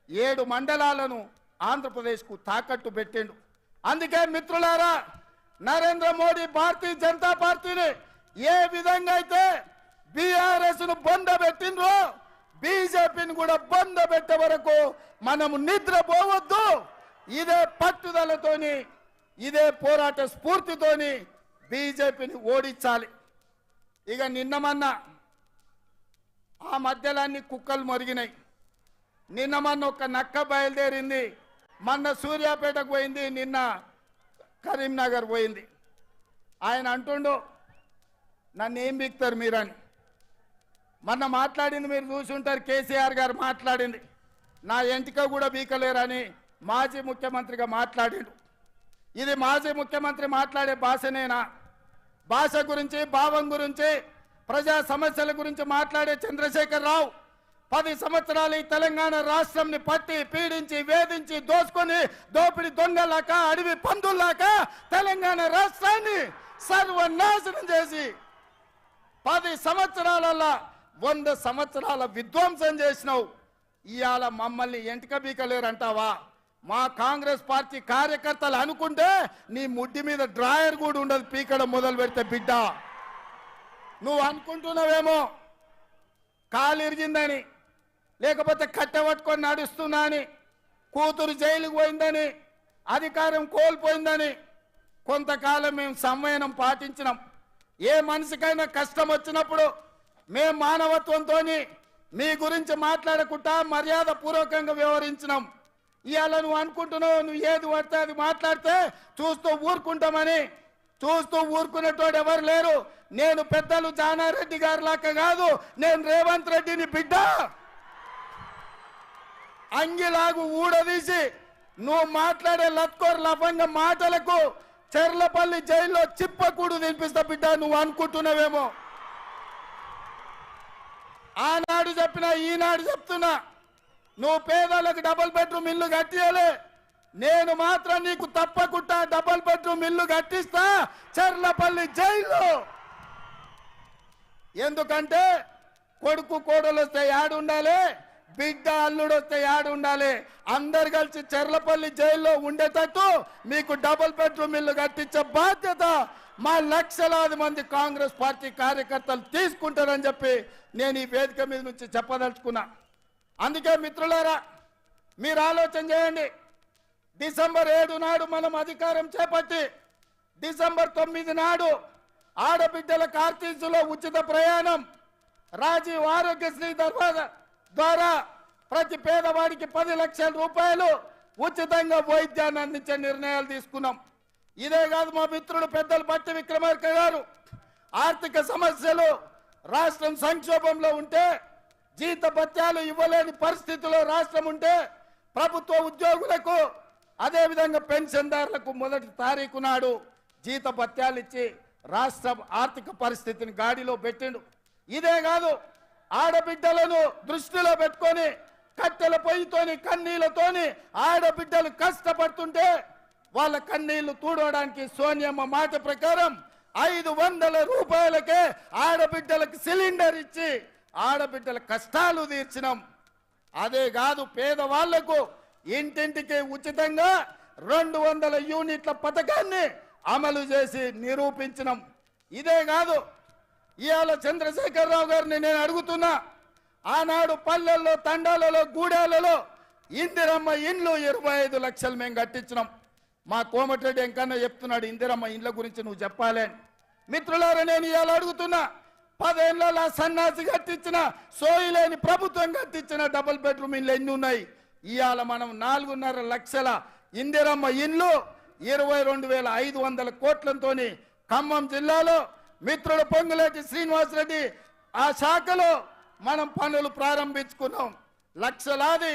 7 మండలాలను ఆంధ్రప్రదేశ్కు తాకట్టు పెట్టిండు. అందుకే మిత్రులారా, నరేంద్ర మోడీ భారతీయ జనతా పార్టీని ఏ విధంగా అయితే బీఆర్ఎస్ ను బొందబెట్టిండ్రో బీజేపీని కూడా బొందబెట్టే వరకు మనము నిద్రపోవద్దు. ఇదే పట్టుదలతోని, ఇదే పోరాట స్ఫూర్తితోని బీజేపీని ఓడించాలి. ఇక నిన్నమన్న ఆ మధ్యలో అన్ని కుక్కలు మొరిగినాయి. నిన్నమన్న ఒక నక్క బయలుదేరింది, మొన్న సూర్యాపేటకు పోయింది, నిన్న కరీంనగర్ పోయింది. ఆయన అంటుండు నన్ను ఏం బిక్తారు మీరని. మొన్న మాట్లాడింది మీరు చూసి ఉంటారు, కేసీఆర్ గారు మాట్లాడింది, నా ఎంటిక కూడా బీకలేరని మాజీ ముఖ్యమంత్రిగా మాట్లాడాడు. ఇది మాజీ ముఖ్యమంత్రి మాట్లాడే భాషనేనా? భాష గురించి, భావం గురించి, ప్రజా సమస్యల గురించి మాట్లాడే చంద్రశేఖర్ రావు 10 సంవత్సరాలు ఈ తెలంగాణ రాష్ట్రంని పట్టి పీడించి వేధించి దోసుకొని దోపిడి దొంగలాక అడవి పందుల్లాక తెలంగాణ రాష్ట్రాన్ని సర్వనాశనం చేసి 10 సంవత్సరాలలో 100 సంవత్సరాల విధ్వంసం చేసినావు. ఇవాళ మమ్మల్ని ఎంటిక బీకలేరంటావా? మా కాంగ్రెస్ పార్టీ కార్యకర్తలు అనుకుంటే నీ ముడ్డి మీద డ్రాయర్ కూడా ఉండదు పీకడం మొదలు పెడితే. బిడ్డ, నువ్వు అనుకుంటున్నావేమో కాలు ఇరిగిందని, లేకపోతే కట్టెపట్టుకొని నడుస్తున్నా అని, కూతురు జైలుకు పోయిందని, అధికారం కోల్పోయిందని. కొంతకాలం మేము సంయమనం పాటించినాం. ఏ మనిషికైనా కష్టం వచ్చినప్పుడు మేము మానవత్వంతో మీ గురించి మాట్లాడకుండా మర్యాద పూర్వకంగా వ్యవహరించినాం. ఇవాళ నువ్వు అనుకుంటున్నావు నువ్వు ఏది పడితే అది మాట్లాడితే చూస్తూ ఊరుకుంటామని. చూస్తూ ఊరుకునేటోడు ఎవరు లేరు. నేను పెద్దలు జానారెడ్డి గారి లాగా కాదు, నేను రేవంత్ రెడ్డిని బిడ్డ. అంగిలాగు ఊడదీసి నువ్వు మాట్లాడే లత్కోర్ లఫంగ మాటలకు చెర్లపల్లి జైల్లో చిప్పకూడు తినిపిస్తా బిడ్డ. నువ్వు అనుకుంటున్నావేమో. ఆనాడు చెప్పినా ఈనాడు చెప్తున్నా, నువ్వు పేదలకు డబుల్ బెడ్రూమ్ ఇల్లు కట్టియలే, నేను మాత్రం నీకు తప్పకుండా డబుల్ బెడ్రూమ్ ఇల్లు కట్టిస్తా చెర్లపల్లి జైల్లో. ఎందుకంటే కొడుకు కోడలు వస్తే యాడు ఉండాలి, బిడ్డ అల్లుడు వస్తే యాడు ఉండాలి. అందరు కలిసి చెర్లపల్లి జైల్లో ఉండేటట్టు మీకు డబుల్ బెడ్రూమ్ ఇల్లు కట్టించే బాధ్యత మా లక్షలాది మంది కాంగ్రెస్ పార్టీ కార్యకర్తలు తీసుకుంటారని చెప్పి నేను ఈ వేదిక మీద నుంచి చెప్పదలుచుకున్నా. అందుకే మిత్రులారా, మీరు ఆలోచన చేయండి. డిసెంబర్ 7 నాడు మనం అధికారం చేపట్టి డిసెంబర్ 9 నాడు ఆడబిడ్డల ఆర్టీసీలో ఉచిత ప్రయాణం, రాజీవ్ ఆరోగ్యశ్రీ ద్వారా ప్రతి పేదవాడికి 10 లక్షల రూపాయలు ఉచితంగా వైద్యాన్ని అందించే నిర్ణయాలు తీసుకున్నాం. ఇదే కాదు, మా మిత్రుడు పెద్దలు బట్టి విక్రమార్క గారు ఆర్థిక సమస్యలు, రాష్ట్రం సంక్షోభంలో ఉంటే, జీతభత్యాలు ఇవ్వలేని పరిస్థితిలో రాష్ట్రం ఉంటే ప్రభుత్వ ఉద్యోగులకు అదేవిధంగా పెన్షన్దారులకు 1వ తారీఖు నాడు జీతభత్యాలు ఇచ్చి రాష్ట్ర ఆర్థిక పరిస్థితిని గాడిలో పెట్టిండు. ఇదే కాదు, ఆడబిడ్డలను దృష్టిలో పెట్టుకొని కట్టెల పొయ్యితోని కన్నీళ్లతోని ఆడబిడ్డలు కష్టపడుతుంటే వాళ్ళ కన్నీళ్లు తూడవడానికి సోనియమ్మ మాట ప్రకారం 500 రూపాయలకే ఆడబిడ్డలకు సిలిండర్ ఇచ్చి ఆడబిడ్డల కష్టాలు తీర్చినాం. అదే కాదు, పేదవాళ్లకు ఇంటింటికి ఉచితంగా 200 యూనిట్ల పథకాన్ని అమలు చేసి నిరూపించినాం. ఇదే కాదు, ఇవాళ చంద్రశేఖర్ రావు గారిని నేను అడుగుతున్నా, ఆనాడు పల్లెల్లో, తండాలలో, గూడాలలో ఇందిరమ్మ ఇండ్లు 25 లక్షలు మేము కట్టించినాం. మా కోమటిరెడ్డి ఎంకన్నా చెప్తున్నాడు ఇందిరమ్మ ఇండ్ల గురించి నువ్వు చెప్పాలి అని. మిత్రులారా, నేను ఇవాళ అడుగుతున్నా, 10 ఏళ్లలో సన్నాసి కట్టించిన, సోయిలేని ప్రభుత్వం కట్టించిన డబుల్ బెడ్రూమ్ ఇండ్లు ఎన్ని ఉన్నాయి? ఇవాళ మనం 4.5 లక్షల ఇందిరమ్మ ఇండ్లు 22,500 కోట్లతో ఖమ్మం జిల్లాలో మిత్రుడు పొంగులేటి శ్రీనివాసరెడ్డి ఆ శాఖలో మనం పనులు ప్రారంభించుకున్నాం. లక్షలాది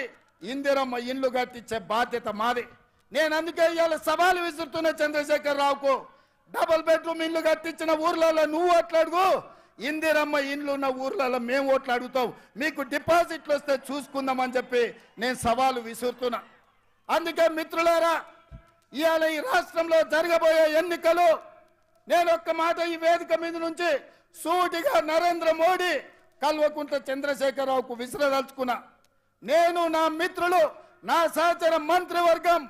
ఇందిరమ్మ ఇండ్లు కట్టించే బాధ్యత మాది. నేను అందుకే ఇవాళ సవాలు విసురుతున్న చంద్రశేఖర్ రావుకు, డబుల్ బెడ్రూమ్ ఇండ్లు కట్టించిన ఊర్లలో నువ్వు ఓట్లాడుగు, ఇందిరమ్మ ఇండ్లు ఉన్న ఊర్లలో మేము ఓట్లు అడుగుతాం, మీకు డిపాజిట్లు వస్తే చూసుకుందామని చెప్పి నేను సవాలు విసురుతున్నా. అందుకే మిత్రులారా, ఇవాళ ఈ రాష్ట్రంలో జరగబోయే ఎన్నికలు నేను ఒక్క మాట ఈ వేదిక మీద నుంచి సూటిగా నరేంద్ర మోడీ, కల్వకుంట్ల చంద్రశేఖరరావుకు విసిరదలుచుకున్నా. నేను, నా మిత్రులు నా సహచర మంత్రివర్గం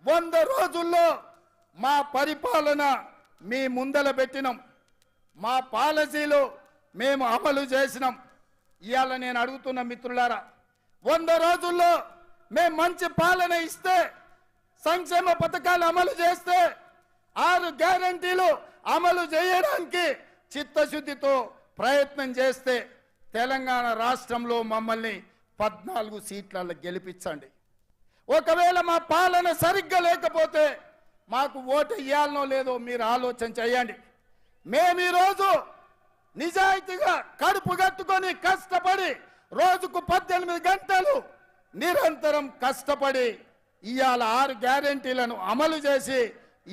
100 రోజుల్లో మా పరిపాలన మీ ముందల పెట్టినాం, మా పాలసీలు మేము అమలు చేసినాం. ఇవాళ నేను అడుగుతున్న మిత్రులారా, 100 రోజుల్లో మేము మంచి పాలన ఇస్తే, సంక్షేమ పథకాలు అమలు చేస్తే, 6 గ్యారంటీలు అమలు చేయడానికి చిత్తశుద్ధితో ప్రయత్నం చేస్తే తెలంగాణ రాష్ట్రంలో మమ్మల్ని 14 సీట్లలో గెలిపించండి. ఒకవేళ మా పాలన సరిగ్గా లేకపోతే మాకు ఓటు ఇవ్వాలనో లేదో మీరు ఆలోచన చేయండి. మేము ఈరోజు నిజాయితీగా కడుపు కట్టుకొని కష్టపడి రోజుకు 18 గంటలు నిరంతరం కష్టపడి ఇవాళ 6 గ్యారెంటీలను అమలు చేసి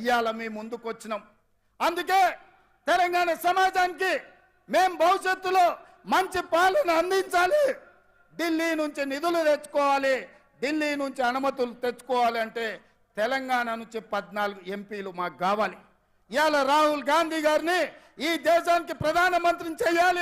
ఇవాళ మీ ముందుకు వచ్చినాం. అందుకే తెలంగాణ సమాజానికి మేము భవిష్యత్తులో మంచి పాలన అందించాలి. ఢిల్లీ నుంచి నిధులు తెచ్చుకోవాలి, ఢిల్లీ నుంచి అనుమతులు తెచ్చుకోవాలి అంటే తెలంగాణ నుంచి 14 ఎంపీలు మాకు కావాలి. ఇవాళ రాహుల్ గాంధీ గారిని ఈ దేశానికి ప్రధానమంత్రిని చేయాలి.